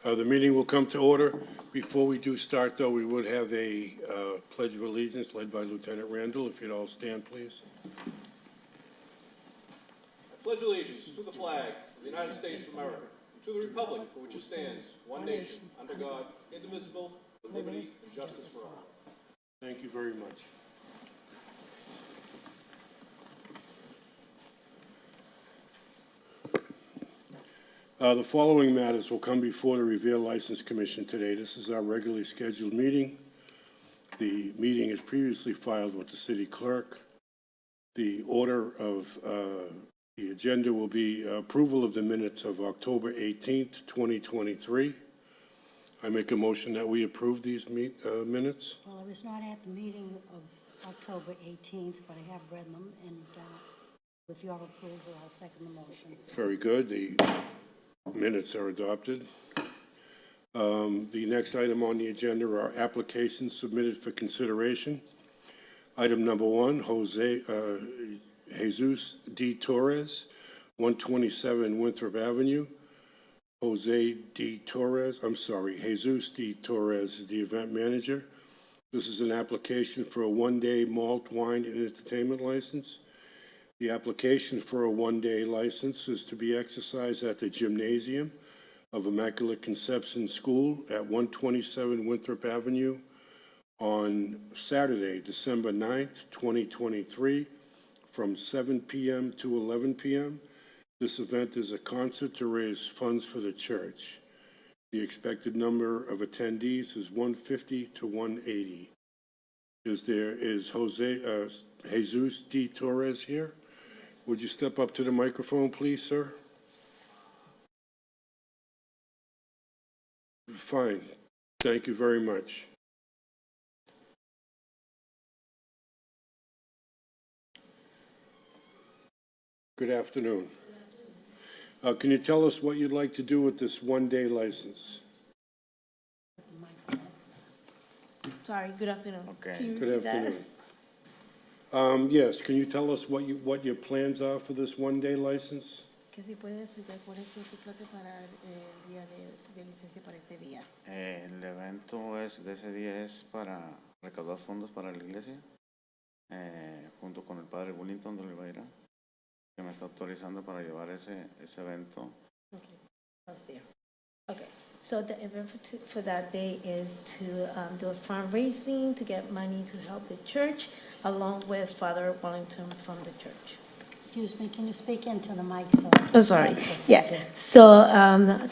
The meeting will come to order. Before we do start, though, we would have a pledge of allegiance led by Lieutenant Randall. If you'd all stand, please. I pledge allegiance to the flag of the United States of America, and to the republic for which it stands, one nation, under God, indivisible, with liberty and justice for all. Thank you very much. The following matters will come before the Revere License Commission today. This is our regularly scheduled meeting. The meeting is previously filed with the city clerk. The order of the agenda will be approval of the minutes of October 18th, 2023. I make a motion that we approve these minutes. Well, I was not at the meeting of October 18th, but I have read them, and with your approval, I'll second the motion. Very good. The minutes are adopted. The next item on the agenda are applications submitted for consideration. Item number one, Jesus D. Torres, 127 Winthrop Avenue. Jesus D. Torres is the event manager. This is an application for a one-day malt, wine, and entertainment license. The application for a one-day license is to be exercised at the gymnasium of Immaculate Conception School at 127 Winthrop Avenue on Saturday, December 9th, 2023, from 7 p.m. to 11 p.m. This event is a concert to raise funds for the church. The expected number of attendees is 150 to 180. Is Jesus D. Torres here? Would you step up to the microphone, please, sir? Fine. Thank you very much. Good afternoon. Can you tell us what you'd like to do with this one-day license? Sorry, good afternoon. Okay. Can you Good repeat that? afternoon. Yes, can you tell us what your plans are for this one-day license? Que si puede explicar cuál es su plan para el día de licencia para este día. El evento de ese día es para recaudar fondos para la iglesia, junto con el padre Willington de Oliveira, que me está autorizando para llevar ese evento. Okay, that's there. Okay, so the event for that day is to do a fundraising to get money to help the church, along with Father Wellington from the church. Excuse me, can you speak into the mic? Oh, sorry. That's good. Yeah. Okay. So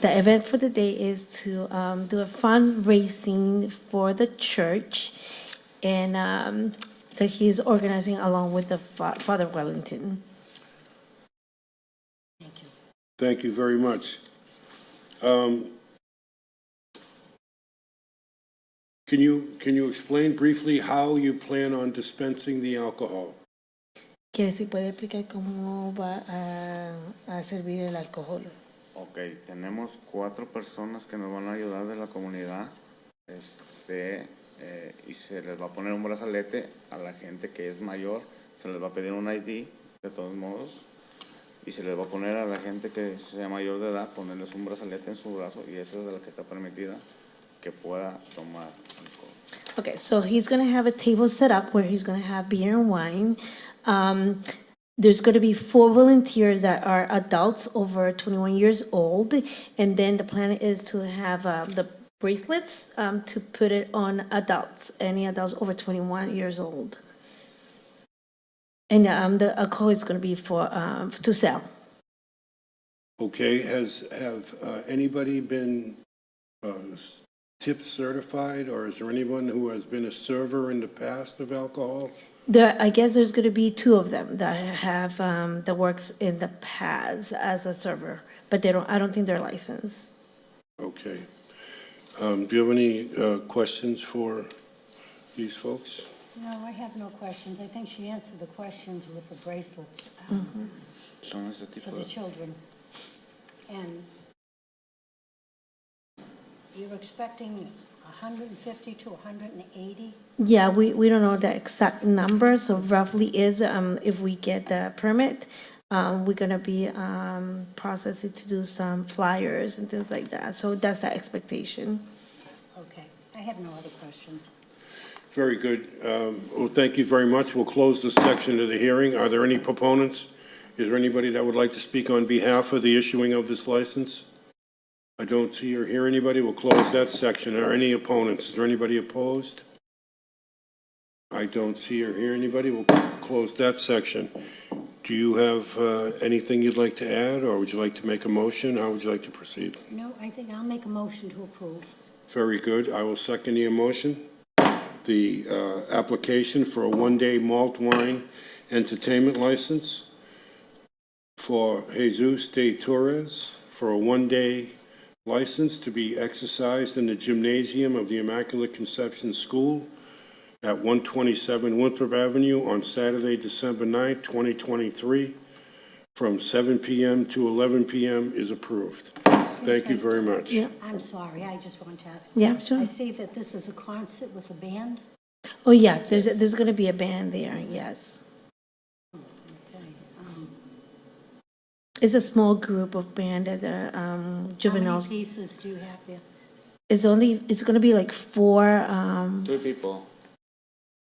the event for the day is to do a fundraising for the church, and that he's organizing along with the Father Wellington. Thank you. Thank you very much. Can you explain briefly how you plan on dispensing the alcohol? Que si puede explicar cómo va a servir el alcohol. Ok, tenemos 4 personas que nos van a ayudar de la comunidad, y se les va a poner un brazalete a la gente que es mayor, se les va a pedir un ID de todos modos, y se les va a poner a la gente que sea mayor de edad, ponerles un brazalete en su brazo, y esa es de la que está permitida que pueda tomar alcohol. Okay, so he's going to have a table set up where he's going to have beer and wine. There's going to be 4 volunteers that are adults over 21 years old, and then the plan is to have the bracelets to put it on adults, any adults over 21 years old. And the alcohol is going to be for to sell. Okay, have anybody been tip certified, or is there anyone who has been a server in the past of alcohol? I guess there's going to be 2 of them that have that works in the past as a server, but I don't think they're licensed. Okay. Do you have any questions for these folks? No, I have no questions. I think she answered the questions with the bracelets Son ese tipo for the de... children. And you're expecting 150 to 180? Yeah, we don't know the exact number, so roughly is if we get the permit, we're gonna be processing to do some flyers and things like that. So that's the expectation. Okay, I have no other questions. Very good. Well, thank you very much. We'll close this section of the hearing. Are there any proponents? Is there anybody that would like to speak on behalf of the issuing of this license? I don't see or hear anybody. We'll close that section. Are any opponents? Is there anybody opposed? I don't see or hear anybody. We'll close that section. Do you have anything you'd like to add, or would you like to make a motion? How would you like to proceed? No, I think I'll make a motion to approve. Very good. I will second the motion. The application for a one-day malt wine entertainment license for Jesus de Torres for a one-day license to be exercised in the gymnasium of the Immaculate Conception School at 127 Winthrop Avenue on Saturday, December 9th, 2023, from 7 p.m. to 11 p.m. is approved. Thank you very much. Yeah. I'm sorry, I just want to ask. Yeah, sure. I see that this is a concert with a band. Oh, yeah, there's gonna be a band there, yes. Okay, It's a small group of band at the How many juveniles. pieces do you have there? It's gonna be like four, 3 people.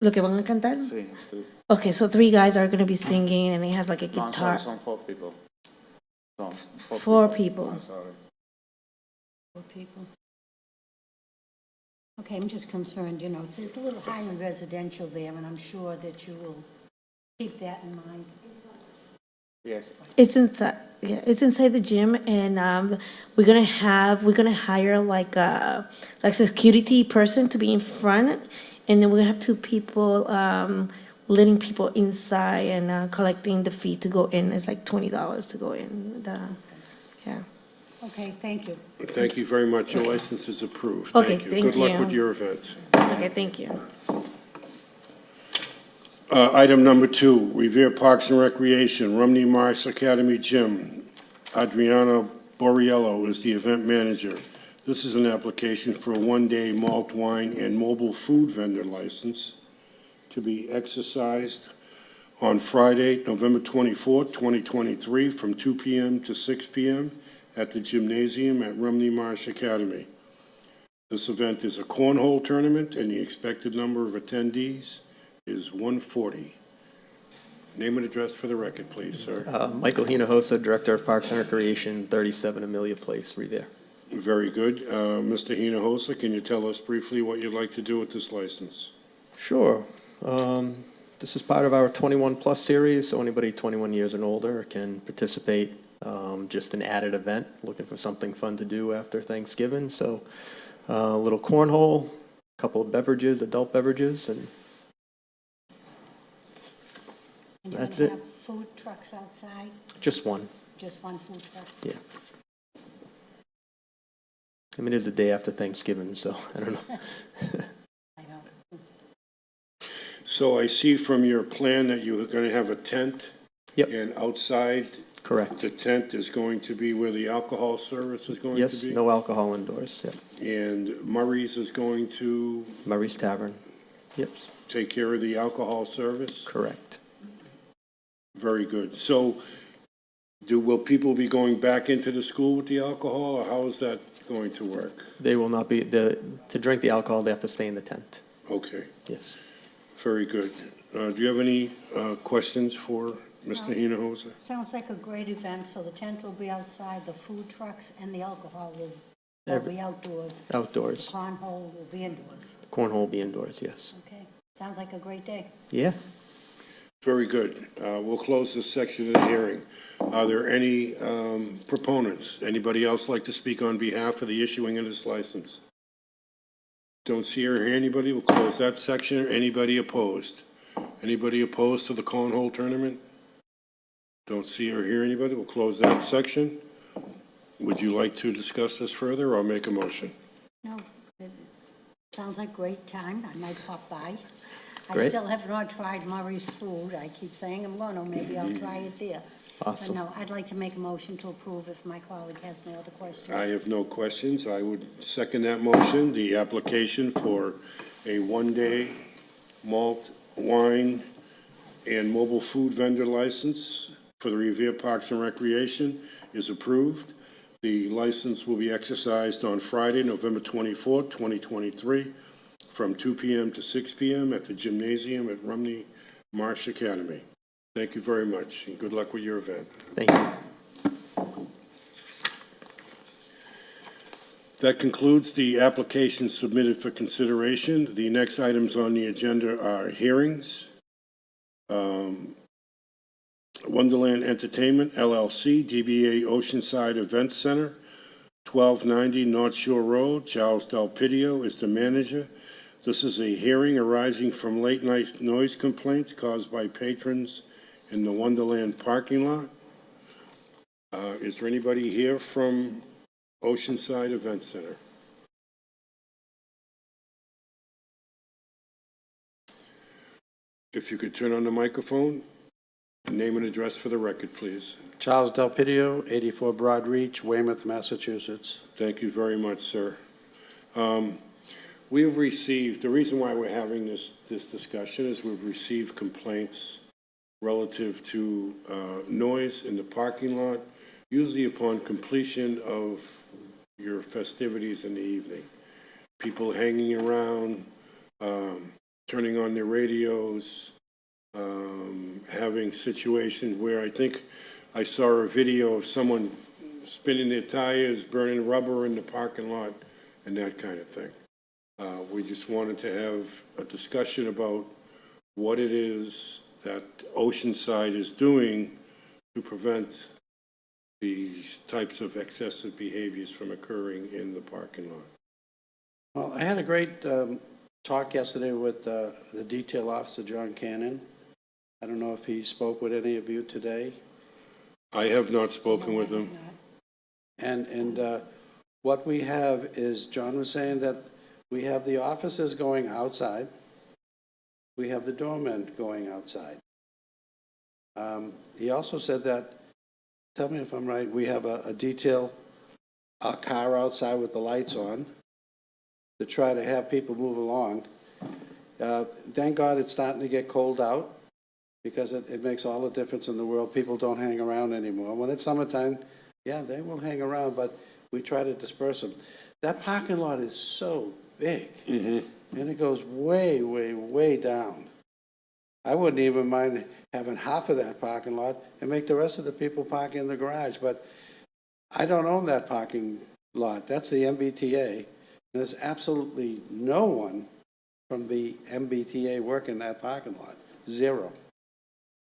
lo que van a cantar? Sí, 3. Okay, so 3 guys are gonna be singing and they have like a No, I'm guitar. sorry, son 4 people. No, 4 people. I'm sorry. 4 people. Okay, I'm just concerned, you know, it's a little high-end residential there, and I'm sure that you will keep that in mind. Yes. It's inside, yeah, it's inside the gym, and we're gonna hire like a security person to be in front, and then we're gonna have 2 people letting people inside and collecting the fee to go in. It's like $20 to go in. Yeah. Okay, thank you. Thank you very much. Your license is approved. Okay, Good thank luck you. with your event. Okay, thank you. Item number 2, Revere Parks and Recreation, Rumney Marsh Academy Gym. Adriana Borriello is the event manager. This is an application for a one-day malt wine and mobile food vendor license to be exercised on Friday, November 24th, 2023, from 2 p.m. to 6 p.m. at the gymnasium at Rumney Marsh Academy. This event is a cornhole tournament, and the expected number of attendees is 140. Name and address for the record, please, sir. Michael Hinojosa, Director of Parks and Recreation, 37 Amelia Place, Revere. Very good. Mr. Hinojosa, can you tell us briefly what you'd like to do with this license? Sure. This is part of our 21-plus series, so anybody 21 years and older can participate. Just an added event, looking for something fun to do after Thanksgiving. So a little cornhole, a couple of beverages, adult beverages, and And you're That's gonna it. have food trucks outside, just one. just one food truck? Yeah. I mean, it is the day after Thanksgiving, so I don't know. I know. So I see from your plan that you're going to have a tent. Yep. And outside Correct. the tent is going to be where the alcohol service is going to Yes, be? no alcohol indoors. Yep. And Murray's is going to Murray's Tavern. Yep. take care of the alcohol service? Correct. Very good. So will people be going back into the school with the alcohol, or how is that going to work? They will not be, to drink the alcohol, they have to stay in the tent. Okay, Yes. very good. Do you have any questions for Mr. Hinojosa? Sounds like a great event, so the tent will be outside, the food trucks and the alcohol will be outdoors. The Outdoors. cornhole will be indoors. Cornhole will be indoors, yes. Okay, sounds like a great day. Yeah. Very good. We'll close this section of the hearing. Are there any proponents? Anybody else like to speak on behalf of the issuing of this license? Don't see or hear anybody. We'll close that section. Anybody opposed? Anybody opposed to the cornhole tournament? Don't see or hear anybody. We'll close that section. Would you like to discuss this further or make a motion? No, it sounds like great time. I might pop by. I Great. still have not tried Murray's food. I keep saying I'm gonna, maybe I'll try it there. Awesome. But no, I'd like to make a motion to approve if my colleague has no other questions. I have no questions. I would second that motion. The application for a one-day malt wine and mobile food vendor license for the Revere Parks and Recreation is approved. The license will be exercised on Friday, November 24th, 2023, from 2 p.m. to 6 p.m. at the gymnasium at Rumney Marsh Academy. Thank you very much, and good luck with your event. Thank you. That concludes the applications submitted for consideration. The next items on the agenda are hearings. Wonderland Entertainment LLC, DBA Oceanside Event Center, 1290 North Shore Road. Charles Delpidio is the manager. This is a hearing arising from late-night noise complaints caused by patrons in the Wonderland parking lot. Is there anybody here from Oceanside Event Center? If you could turn on the microphone, name and address for the record, please. Charles Delpidio, 84 Broad Reach, Weymouth, Massachusetts. Thank you very much, sir. We have received, the reason why we're having this discussion is we've received complaints relative to noise in the parking lot, usually upon completion of your festivities in the evening. People hanging around, turning on their radios, having situations where I think I saw a video of someone spinning their tires, burning rubber in the parking lot, and that kind of thing. We just wanted to have a discussion about what it is that Oceanside is doing to prevent these types of excessive behaviors from occurring in the parking lot. Well, I had a great talk yesterday with the detail officer, John Cannon. I don't know if he spoke with any of you today. I have not spoken with him. And what we have is, John was saying that we have the officers going outside. We have the doormen going outside. He also said that, tell me if I'm right, we have a detail, a car outside with the lights on to try to have people move along. Thank God it's starting to get cold out, because it makes all the difference in the world. People don't hang around anymore. When it's summertime, yeah, they will hang around, but we try to disperse them. That parking lot is so big, and it goes way, way, way down. I wouldn't even mind having half of that parking lot and make the rest of the people park in the garage, but I don't own that parking lot. That's the MBTA. There's absolutely no one from the MBTA working that parking lot. Zero.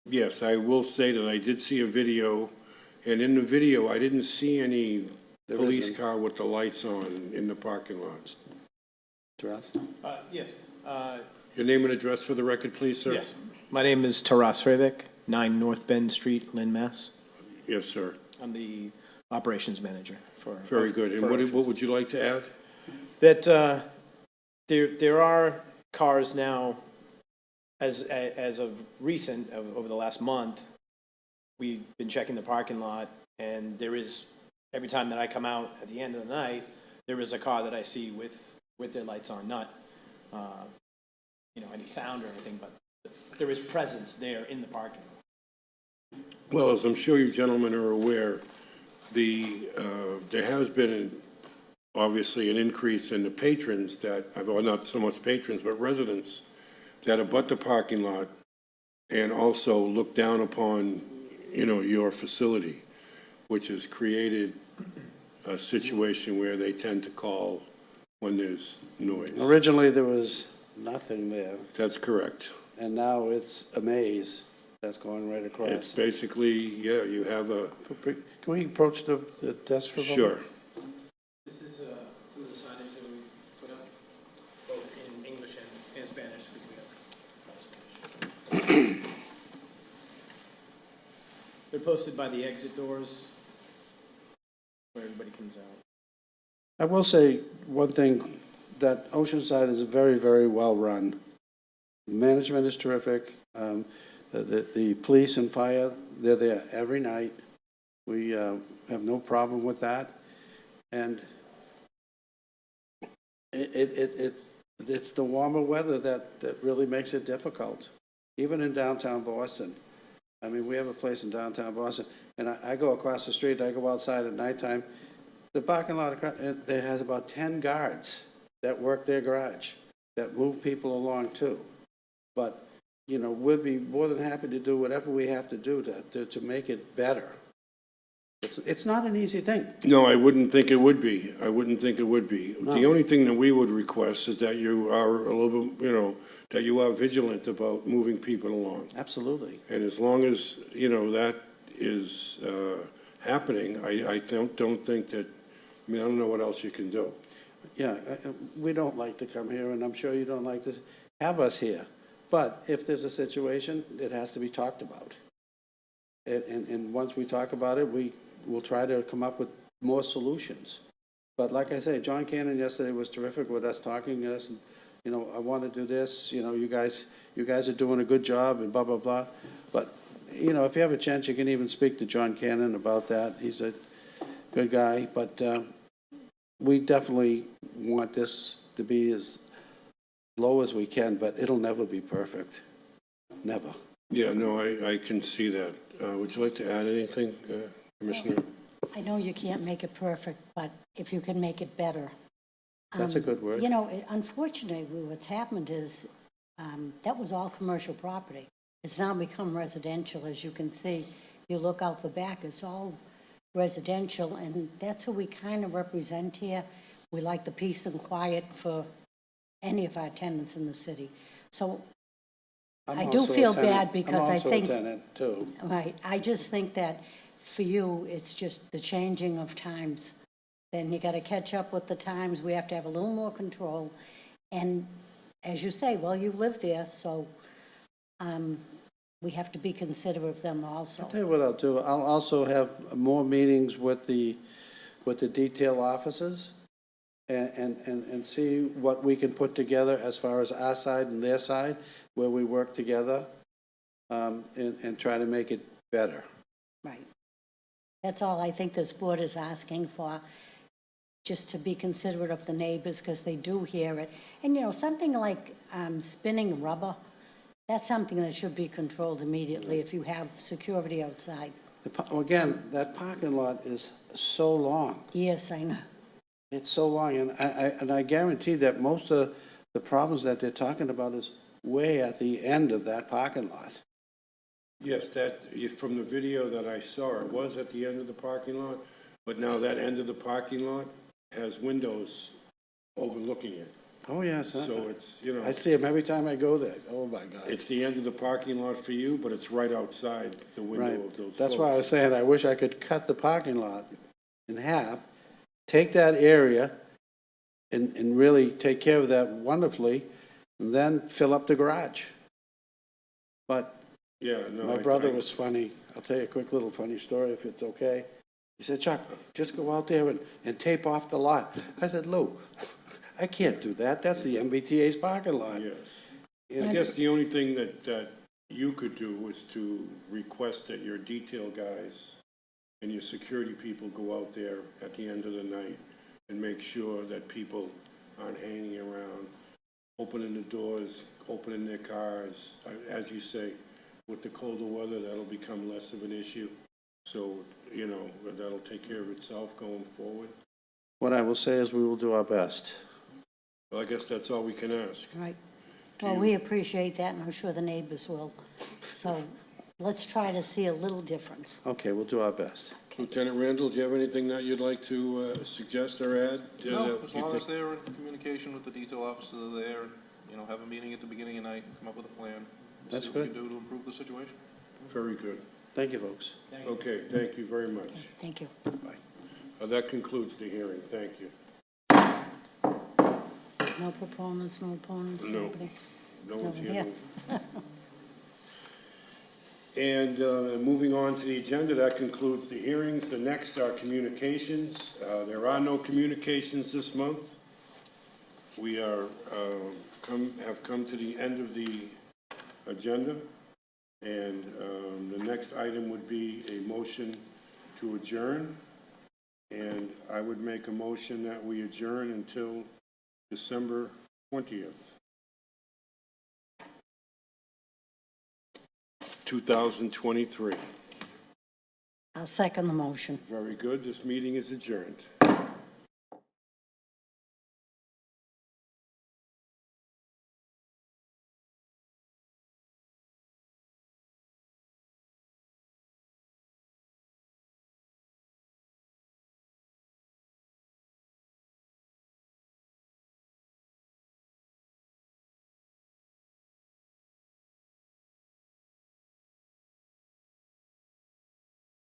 Yes, I will say that I did see a video, and in the video, I didn't see any There police isn't. car with the lights on in the parking lot. Taras? Yes. Your name and address for the record, please, sir? Yes. My name is Taras Revik, 9 North Bend Street, Lynn, Mass. Yes, sir. I'm the operations manager for. Very good. And for what would you like to add? That there are cars now, as of recent, over the last month, we've been checking the parking lot, and there is, every time that I come out at the end of the night, there is a car that I see with their lights on, not, any sound or anything, but there is presence there in the parking lot. Well, as I'm sure you gentlemen are aware, there has been obviously an increase in the patrons that, well, not so much patrons, but residents that abut the parking lot and also look down upon, your facility, which has created a situation where they tend to call when there's noise. Originally, there was nothing there, That's correct. and now it's a maze that's going right It's across. basically, yeah, you have a, Can we approach the desk for a moment? sure. This is some of the signage that we put up, both in English and Spanish, because we have Spanish. They're posted by the exit doors, where everybody comes out. I will say one thing, that Oceanside is very, very well run. Management is terrific. The police and fire, they're there every night. We have no problem with that. And it's the warmer weather that really makes it difficult. Even in downtown Boston, I mean, we have a place in downtown Boston, and I go across the street, I go outside at nighttime. The parking lot, it has about 10 guards that work their garage, that move people along too. But, you know, we'll be more than happy to do whatever we have to do to make it better. It's not an easy thing. No, I wouldn't think it would be. I wouldn't think it would be. The No. only thing that we would request is that you are a little bit, you know, that you are vigilant about moving people along. Absolutely. And as long as, you know, that is happening, I don't think that, I mean, I don't know what else you can do. Yeah, we don't like to come here, and I'm sure you don't like to have us here. But if there's a situation, it has to be talked about. And once we talk about it, we will try to come up with more solutions. But like I say, John Cannon yesterday was terrific with us, talking to us, and, you know, I want to do this, you know, you guys are doing a good job, and blah, blah, blah. But, you know, if you have a chance, you can even speak to John Cannon about that. He's a good guy, but we definitely want this to be as low as we can, but it'll never be perfect. Never. Yeah, no, I can see that. Would you like to add anything, Commissioner? I know you can't make it perfect, but if you can make it better. That's a good word. You know, unfortunately, what's happened is, that was all commercial property. It's now become residential, as you can see. You look out the back, it's all residential, and that's who we kind of represent here. We like the peace and quiet for any of our tenants in the city. So, I'm I do also a feel tenant. bad because I think- I'm also a tenant, too. right, I just think that for you, it's just the changing of times. Then you gotta catch up with the times, we have to have a little more control. And as you say, well, you live there, so, we have to be considerate of them also. I'll tell you what I'll do. I'll also have more meetings with the detail officers and see what we can put together as far as our side and their side, where we work together, and try to make it better. Right. That's all I think this board is asking for, just to be considerate of the neighbors, because they do hear it. And, you know, something like spinning rubber, that's something that should be controlled immediately if you have security outside. Again, that parking lot is so long. Yes, I know. It's so long, and I guarantee that most of the problems that they're talking about is way at the end of that parking lot. Yes, from the video that I saw, it was at the end of the parking lot, but now that end of the parking lot has windows overlooking it. Oh, yes. So it's, you know, I see them every time I go there. Oh, my God. it's the end of the parking lot for you, but it's right outside the Right. window of those That's why I was folks. saying, I wish I could cut the parking lot in half, take that area and really take care of that wonderfully, and then fill up the garage. But Yeah, no. my brother was funny. I'll tell you a quick little funny story if it's okay. He said, Chuck, just go out there and tape off the lot. I said, Lou, I can't do that. That's the MBTA's parking lot. Yes. I guess the only thing that you could do is to request that your detail guys and your security people go out there at the end of the night and make sure that people aren't hanging around, opening the doors, opening their cars. As you say, with the colder weather, that'll become less of an issue. So, you know, that'll take care of itself going forward. What I will say is we will do our best. Well, I guess that's all we can ask. Right. Well, we appreciate that, and I'm sure the neighbors will. So let's try to see a little difference. Okay, we'll do our best. Lieutenant Randall, do you have anything that you'd like to suggest or add? No, as long as they're in communication with the detail officer there, you know, have a meeting at the beginning of night, and come up with a plan. That's See what we good. can do to improve the situation. Very good. Thank you, folks. Okay, thank you very much. Thank you. That concludes the hearing. Thank you. No proponents, no opponents, No. nobody? No one's No, here. yeah. And moving on to the agenda, that concludes the hearings. The next are communications. There are no communications this month. We are, have come to the end of the agenda. And the next item would be a motion to adjourn. And I would make a motion that we adjourn until December 20th. 2023. I'll second the motion. Very good. This meeting is adjourned.